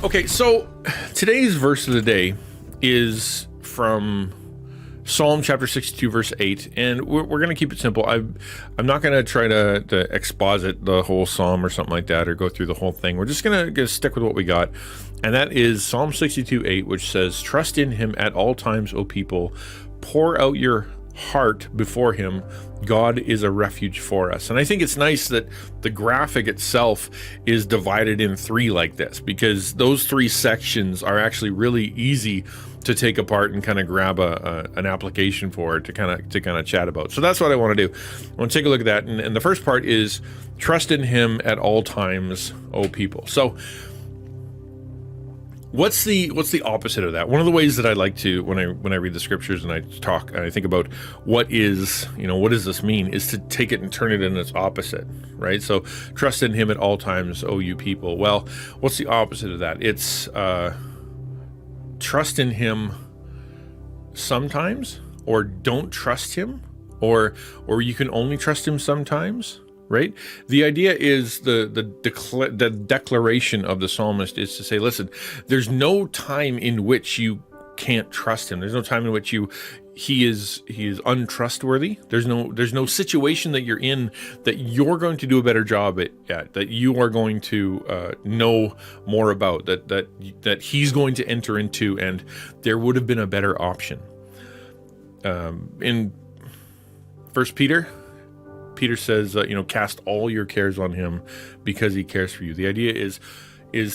Okay, so today's verse of the day is from Psalm chapter 62, verse 8, and we're going to keep it simple. I'm not going to try to exposit the whole psalm or something like that, or go through the whole thing. We're just going to stick with what we got, and that is Psalm 62, 8, which says, "Trust in him at all times, O people. Pour out your heart before him. God is a refuge for us." And I think it's nice that the graphic itself is divided in three like this, because those three sections are actually really easy to take apart and kind of grab an application for to kind of chat about. So that's what I want to do. I want to take a look at that. And the first part is trust in him at all times, O people. So what's the opposite of that? One of the ways that I like to, when I read the scriptures and I talk and I think about what does this mean, is to take it and turn it in its opposite, right? So trust in him at all times, O you people. Well, what's the opposite of that? It's trust in him sometimes, or don't trust him, or you can only trust him sometimes. Right? The idea is the declaration of the psalmist is to say, listen, there's no time in which you can't trust him. There's no time in which he is untrustworthy. There's no situation that you're in that you're going to do a better job at, that you are going to know more about, that he's going to enter into, and there would have been a better option. In 1 Peter says, cast all your cares on him because he cares for you. The idea is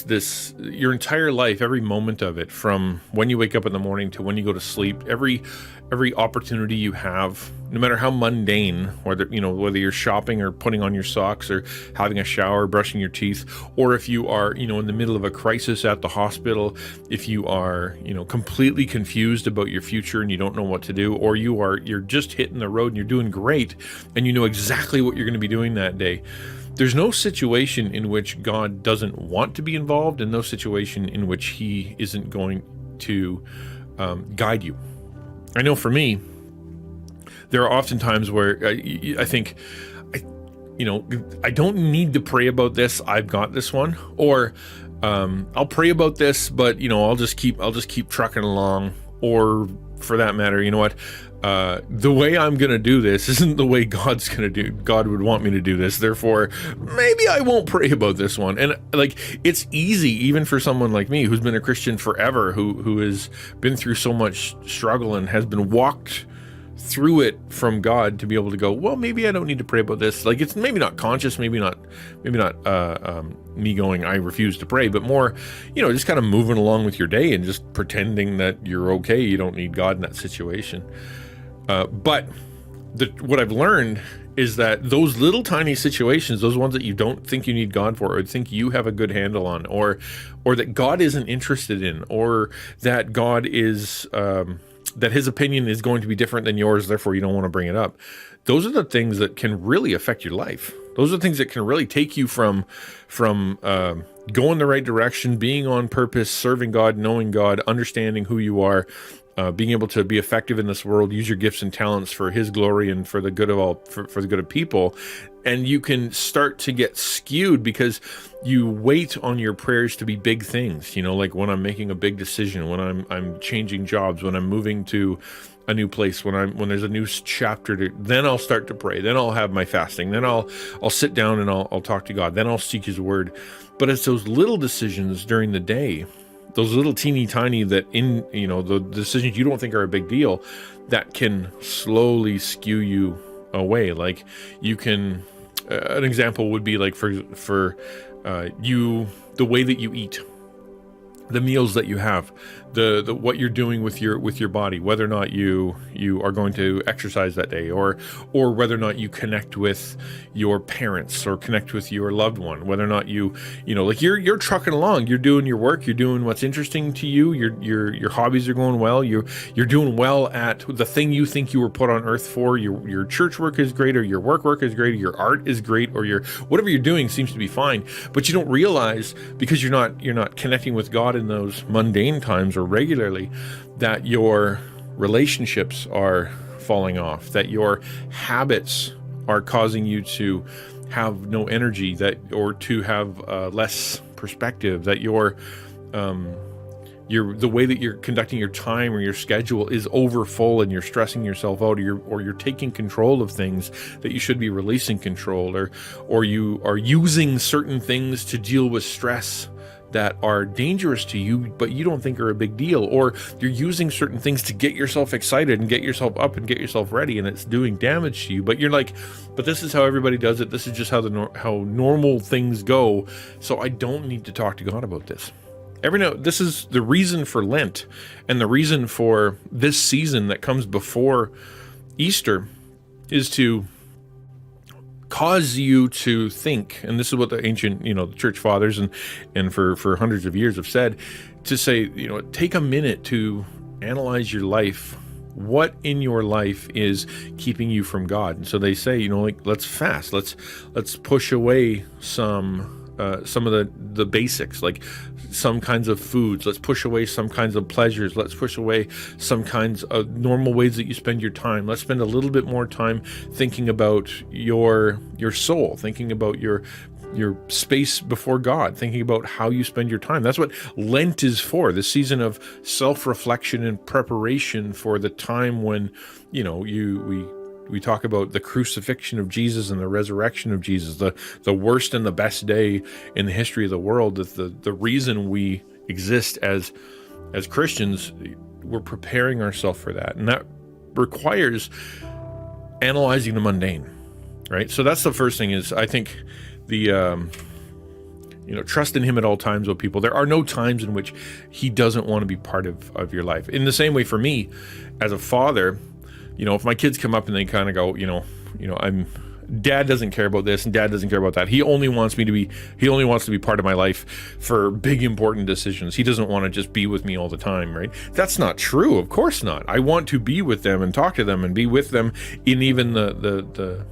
this: your entire life, every moment of it, from when you wake up in the morning to when you go to sleep, every opportunity you have, no matter how mundane, whether you're shopping or putting on your socks or having a shower, brushing your teeth, or if you are, in the middle of a crisis at the hospital, if you are, completely confused about your future and you don't know what to do, or you're just hitting the road and you're doing great and you know exactly what you're going to be doing that day. There's no situation in which God doesn't want to be involved, and no situation in which he isn't going to guide you. I know for me, there are often times where I think, I don't need to pray about this. I've got this one. Or I'll pray about this, but I'll just keep trucking along. Or for that matter, you know what? The way I'm going to do this isn't the way God's going to do. God would want me to do this. Therefore, maybe I won't pray about this one. And it's easy, even for someone like me who's been a Christian forever, who has been through so much struggle and has been walked through it from God, to be able to go, well, maybe I don't need to pray about this. It's maybe not conscious, maybe not me going, I refuse to pray, but more, just kind of moving along with your day and just pretending that you're okay. You don't need God in that situation. But what I've learned is that those little tiny situations, those ones that you don't think you need God for, or think you have a good handle on, or that God isn't interested in, or that God is, that his opinion is going to be different than yours, therefore you don't want to bring it up. Those are the things that can really affect your life. Those are the things that can really take you from going the right direction, being on purpose, serving God, knowing God, understanding who you are, being able to be effective in this world, use your gifts and talents for his glory and for the good of for the good of people. And you can start to get skewed because you wait on your prayers to be big things, like when I'm making a big decision, when I'm changing jobs, when I'm moving to a new place, when there's a new chapter then I'll start to pray, then I'll have my fasting, then I'll sit down and I'll talk to God, then I'll seek his word. But it's those little decisions during the day, those little teeny tiny that the decisions you don't think are a big deal, that can slowly skew you away. Like you can, an example would be like for you, the way that you eat, the meals that you have, the what you're doing with your body, whether or not you are going to exercise that day, or whether or not you connect with your parents or connect with your loved one, whether or not you're trucking along, you're doing your work, you're doing what's interesting to you, your hobbies are going well, you're doing well at the thing you think you were put on earth for, your church work is great, or your work is great, or your art is great, or your whatever you're doing seems to be fine, but you don't realize, because you're not connecting with God in those mundane times or regularly, that your relationships are falling off, that your habits are causing you to have no energy, or to have less perspective, that your the way that you're conducting your time or your schedule is over full, and you're stressing yourself out, or you're taking control of things that you should be releasing control, or you are using certain things to deal with stress that are dangerous to you, but you don't think are a big deal, or you're using certain things to get yourself excited and get yourself up and get yourself ready, and it's doing damage to you. But you're like, but this is how everybody does it. This is just how how normal things go. So I don't need to talk to God about this. This is the reason for Lent, and the reason for this season that comes before Easter is to cause you to think, and this is what the ancient, the church fathers and for hundreds of years have said, to say, take a minute to analyze your life. What in your life is keeping you from God? And so they say, let's fast. Let's push away some of the basics, like some kinds of foods. Let's push away some kinds of pleasures. Let's push away some kinds of normal ways that you spend your time. Let's spend a little bit more time thinking about your soul, thinking about your space before God, thinking about how you spend your time. That's what Lent is for, this season of self-reflection and preparation for the time when, we talk about the crucifixion of Jesus and the resurrection of Jesus, the worst and the best day in the history of the world. The reason we exist as Christians, we're preparing ourselves for that. And that requires analyzing the mundane, right? So that's the first thing is, I think, the trust in him at all times, oh people. There are no times in which he doesn't want to be part of your life. In the same way for me, as a father, if my kids come up and they kind of go, Dad doesn't care about this and Dad doesn't care about that. He only wants to be part of my life for big, important decisions. He doesn't want to just be with me all the time, right? That's not true. Of course not. I want to be with them and talk to them and be with them in even the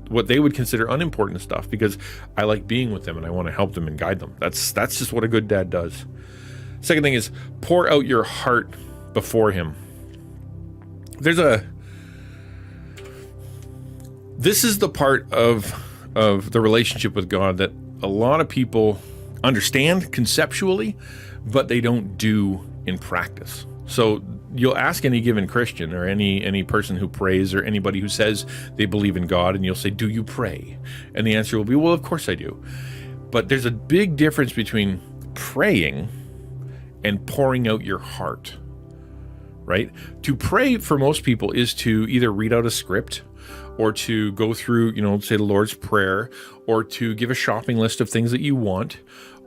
what they would consider unimportant stuff, because I like being with them and I want to help them and guide them. That's just what a good dad does. Second thing is, pour out your heart before him. This is the part of the relationship with God that a lot of people understand conceptually, but they don't do in practice. So you'll ask any given Christian or any person who prays or anybody who says they believe in God, and you'll say, do you pray? And the answer will be, well, of course I do. But there's a big difference between praying and pouring out your heart. Right? To pray for most people is to either read out a script, or to go through, say the Lord's Prayer, or to give a shopping list of things that you want,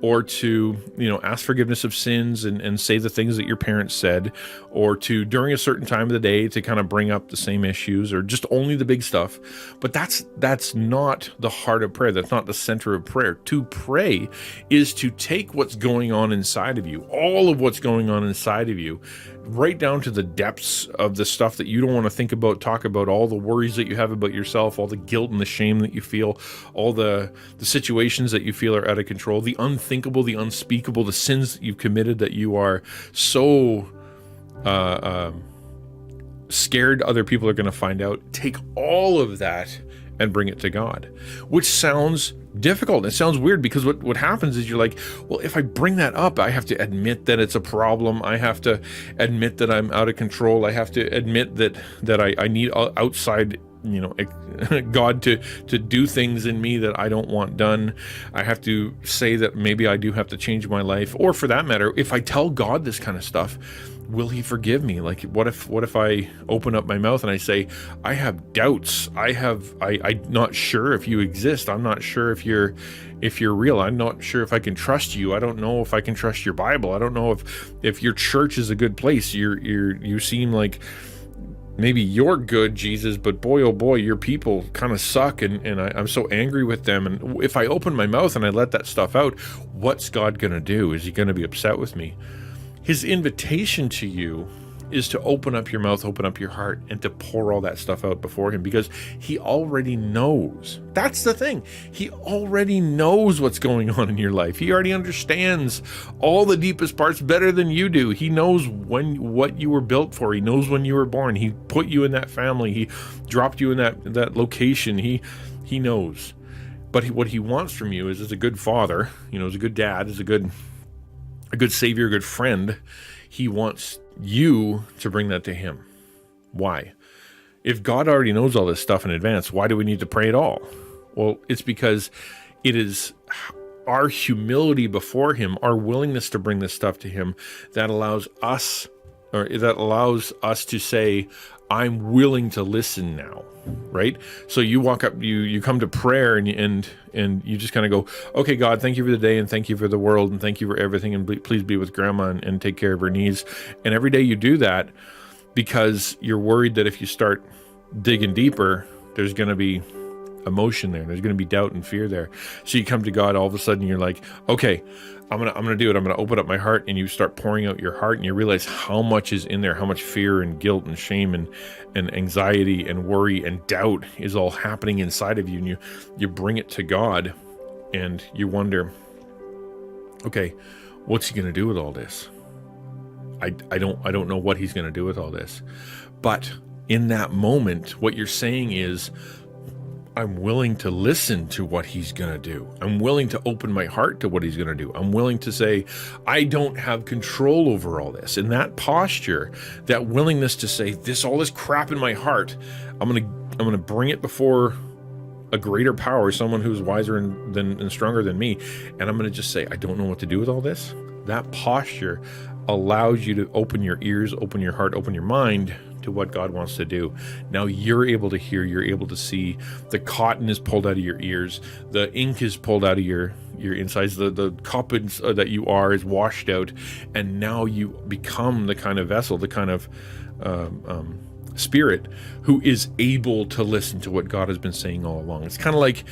or to, ask forgiveness of sins and say the things that your parents said, or to, during a certain time of the day, to kind of bring up the same issues, or just only the big stuff. But that's not the heart of prayer. That's not the center of prayer. To pray is to take what's going on inside of you, all of what's going on inside of you, right down to the depths of the stuff that you don't want to think about, talk about, all the worries that you have about yourself, all the guilt and the shame that you feel, all the situations that you feel are out of control, the unthinkable, the unspeakable, the sins that you've committed that you are so scared other people are going to find out. Take all of that and bring it to God, which sounds difficult. It sounds weird, because what happens is you're like, well, if I bring that up, I have to admit that it's a problem. I have to admit that I'm out of control. I have to admit that I need outside, God to do things in me that I don't want done. I have to say that maybe I do have to change my life. Or for that matter, if I tell God this kind of stuff, will he forgive me? Like, what if I open up my mouth and I say, I have doubts. I'm not sure if you exist. I'm not sure if you're real. I'm not sure if I can trust you. I don't know if I can trust your Bible. I don't know if your church is a good place. You seem like maybe you're good, Jesus, but boy, oh boy, your people kind of suck, and I'm so angry with them. And if I open my mouth and I let that stuff out, what's God going to do? Is he going to be upset with me? His invitation to you is to open up your mouth, open up your heart, and to pour all that stuff out before him, because he already knows. That's the thing. He already knows what's going on in your life. He already understands all the deepest parts better than you do. He knows what you were built for. He knows when you were born. He put you in that family. He dropped you in that location. He knows. But what he wants from you is, as a good father, as a good dad, as a good a good savior, a good friend, he wants you to bring that to him. Why? If God already knows all this stuff in advance, why do we need to pray at all? Well, it's because it is our humility before him, our willingness to bring this stuff to him, that allows us to say, I'm willing to listen now, right? So you walk up, you come to prayer, and you just kind of go, okay, God, thank you for the day, and thank you for the world, and thank you for everything, and please be with Grandma and take care of her knees. And every day you do that because you're worried that if you start digging deeper, there's going to be emotion there. There's going to be doubt and fear there. So you come to God, all of a sudden you're like, okay, I'm going to do it. I'm going to open up my heart, and you start pouring out your heart, and you realize how much is in there, how much fear and guilt and shame and anxiety and worry and doubt is all happening inside of you. And you bring it to God, and you wonder, okay, what's he going to do with all this? I don't know what he's going to do with all this. But in that moment, what you're saying is, I'm willing to listen to what he's going to do. I'm willing to open my heart to what he's going to do. I'm willing to say, I don't have control over all this. In that posture, that willingness to say, all this crap in my heart, I'm going to bring it before a greater power, someone who's wiser and stronger than me. And I'm going to just say, I don't know what to do with all this. That posture allows you to open your ears, open your heart, open your mind to what God wants to do. Now you're able to hear, you're able to see. The cotton is pulled out of your ears, the ink is pulled out of your insides, the cup that you are is washed out, and now you become the kind of vessel, the kind of spirit who is able to listen to what God has been saying all along. It's kind of like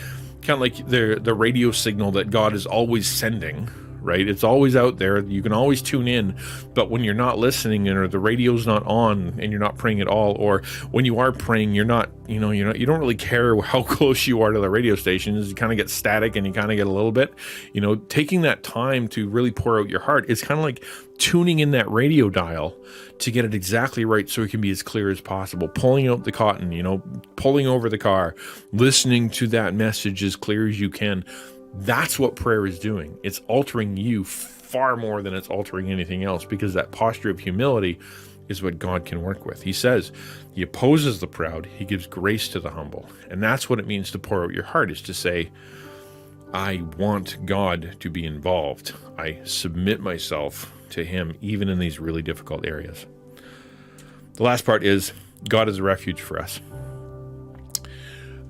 the radio signal that God is always sending, right? It's always out there. You can always tune in, but when you're not listening, or the radio's not on and you're not praying at all, or when you are praying, you don't really care how close you are to the radio station. You kind of get static, and you kind of get a little bit, taking that time to really pour out your heart. It's kind of like tuning in that radio dial to get it exactly right, so it can be as clear as possible. Pulling out the cotton, pulling over the car, listening to that message as clear as you can. That's what prayer is doing. It's altering you far more than it's altering anything else, because that posture of humility is what God can work with. He says he opposes the proud, he gives grace to the humble. And that's what it means to pour out your heart, is to say, I want God to be involved. I submit myself to him, even in these really difficult areas. The last part is, God is a refuge for us.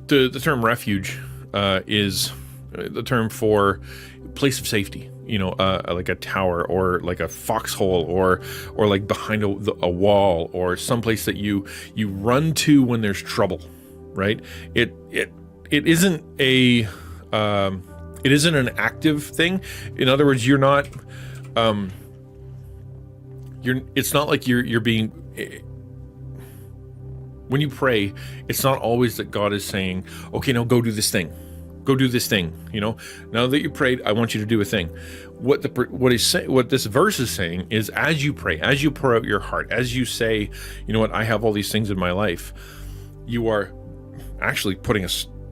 The term refuge is the term for place of safety, like a tower, or like a foxhole, or like behind a wall, or someplace that you run to when there's trouble, right? It isn't an active thing. In other words, it's not like you're being, when you pray, it's not always that God is saying, okay, now go do this thing. Go do this thing. Now that you prayed, I want you to do a thing. What this verse is saying is, as you pray, as you pour out your heart, as you say, I have all these things in my life, you are actually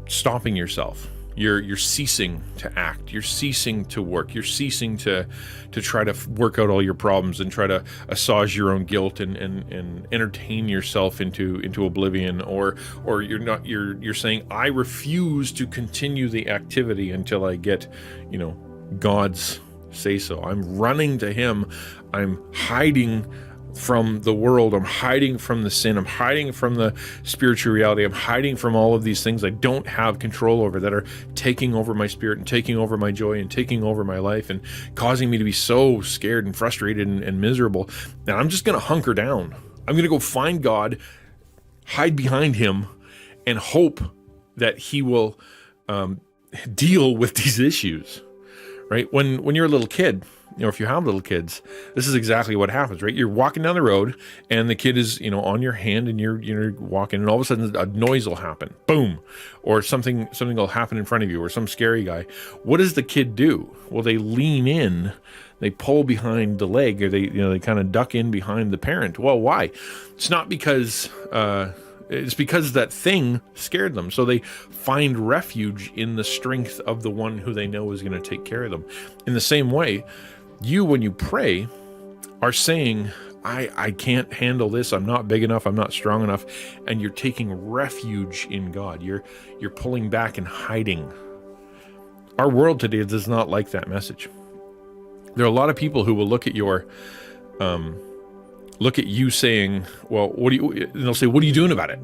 stopping yourself. You're ceasing to act. You're ceasing to work. You're ceasing to try to work out all your problems and try to assuage your own guilt and entertain yourself into oblivion. Or you're saying, I refuse to continue the activity until I get, God's say so. I'm running to him. I'm hiding from the world. I'm hiding from the sin. I'm hiding from the spiritual reality. I'm hiding from all of these things I don't have control over, that are taking over my spirit and taking over my joy and taking over my life and causing me to be so scared and frustrated and miserable. And I'm just going to hunker down. I'm going to go find God, hide behind him, and hope that he will deal with these issues, right? When you're a little kid, if you have little kids, this is exactly what happens, right? You're walking down the road, and the kid is, on your hand, and you're walking, and all of a sudden a noise will happen, boom, or something will happen in front of you, or some scary guy. What does the kid do? Well, they lean in, they pull behind the leg, or they kind of duck in behind the parent. Well, why? It's not because it's because that thing scared them. So they find refuge in the strength of the one who they know is going to take care of them. In the same way, You, when you pray, are saying, I can't handle this. I'm not big enough. I'm not strong enough. And you're taking refuge in God. You're pulling back and hiding. Our world today does not like that message. There are a lot of people who will look at you saying, well, and they'll say, what are you doing about it?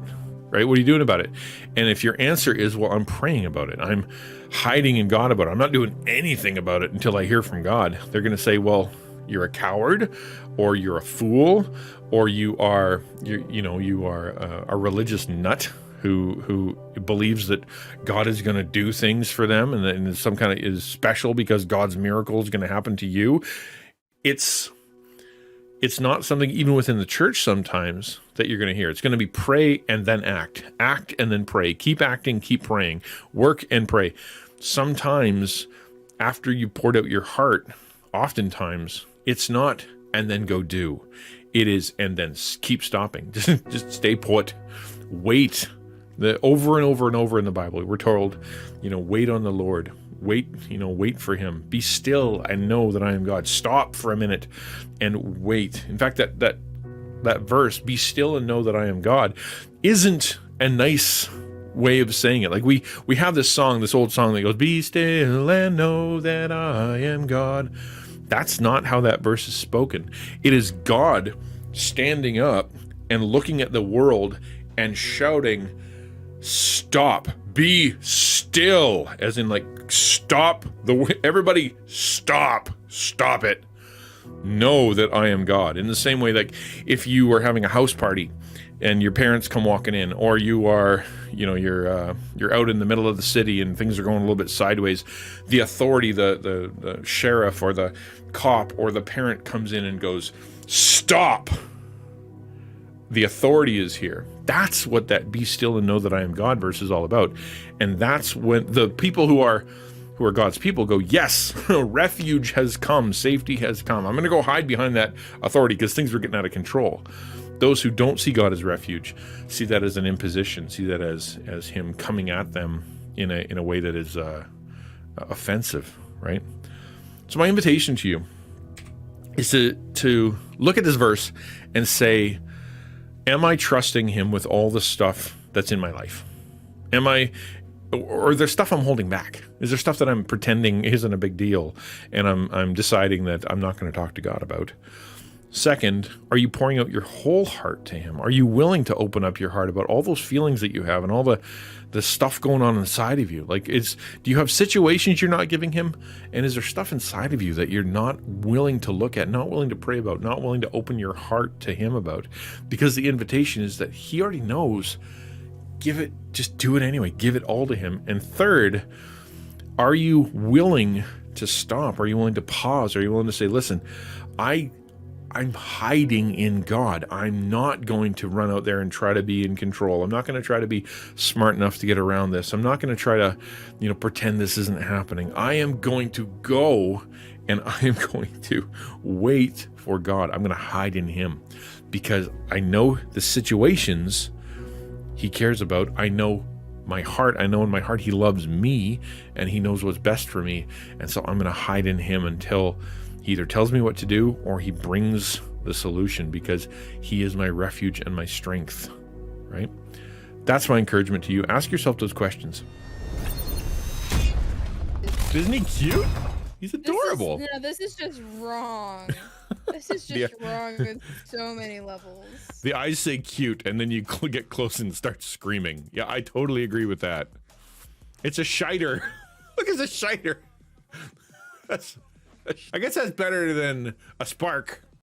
Right? What are you doing about it? And if your answer is, well, I'm praying about it. I'm hiding in God about it. I'm not doing anything about it until I hear from God. They're going to say, well, you're a coward, or you're a fool, or you are a religious nut who believes that God is going to do things for them, and some kind of is special because God's miracle is going to happen to you. It's not something even within the church sometimes that you're going to hear. It's going to be pray and then act and then pray, keep acting, keep praying, work and pray. Sometimes after you poured out your heart, oftentimes it's not and then go do. It is and then keep stopping. Just stay put. Wait. Over and over and over in the Bible, we're told, wait on the Lord. Wait for him. Be still and know that I am God. Stop for a minute and wait. In fact, that verse, be still and know that I am God, isn't a nice way of saying it. Like we have this old song that goes, be still and know that I am God. That's not how that verse is spoken. It is God standing up and looking at the world and shouting, stop, be still, as in like, stop, everybody stop it. Know that I am God. In the same way, like if you are having a house party and your parents come walking in, or you are, you're out in the middle of the city and things are going a little bit sideways, the authority, the sheriff or the cop or the parent comes in and goes, stop. The authority is here. That's what that be still and know that I am God verse is all about. And that's when the people who are God's people go, yes, refuge has come, safety has come. I'm going to go hide behind that authority because things are getting out of control. Those who don't see God as refuge see that as an imposition, see that as him coming at them in a way that is offensive, right? So my invitation to you is to look at this verse and say, am I trusting him with all the stuff that's in my life? Or there's stuff I'm holding back? Is there stuff that I'm pretending isn't a big deal and I'm deciding that I'm not going to talk to God about? Second, are you pouring out your whole heart to him? Are you willing to open up your heart about all those feelings that you have and all the stuff going on inside of you? Like, do you have situations you're not giving him? And is there stuff inside of you that you're not willing to look at, not willing to pray about, not willing to open your heart to him about? Because the invitation is that he already knows. Just do it anyway. Give it all to him. And third, are you willing to stop? Are you willing to pause? Are you willing to say, listen, I'm hiding in God. I'm not going to run out there and try to be in control. I'm not going to try to be smart enough to get around this. I'm not going to try to, pretend this isn't happening. I am going to go and I am going to wait for God. I'm going to hide in him because I know the situations he cares about. I know my heart. I know in my heart he loves me and he knows what's best for me. And so I'm going to hide in him until he either tells me what to do or he brings the solution, because he is my refuge and my strength, right? That's my encouragement to you. Ask yourself those questions. Isn't he cute? He's adorable. This is just wrong. This is just wrong on so many levels. The eyes say cute, and then you get close and start screaming. Yeah, I totally agree with that. It's a shiter. Look, it's a shiter. I guess that's better than a spark.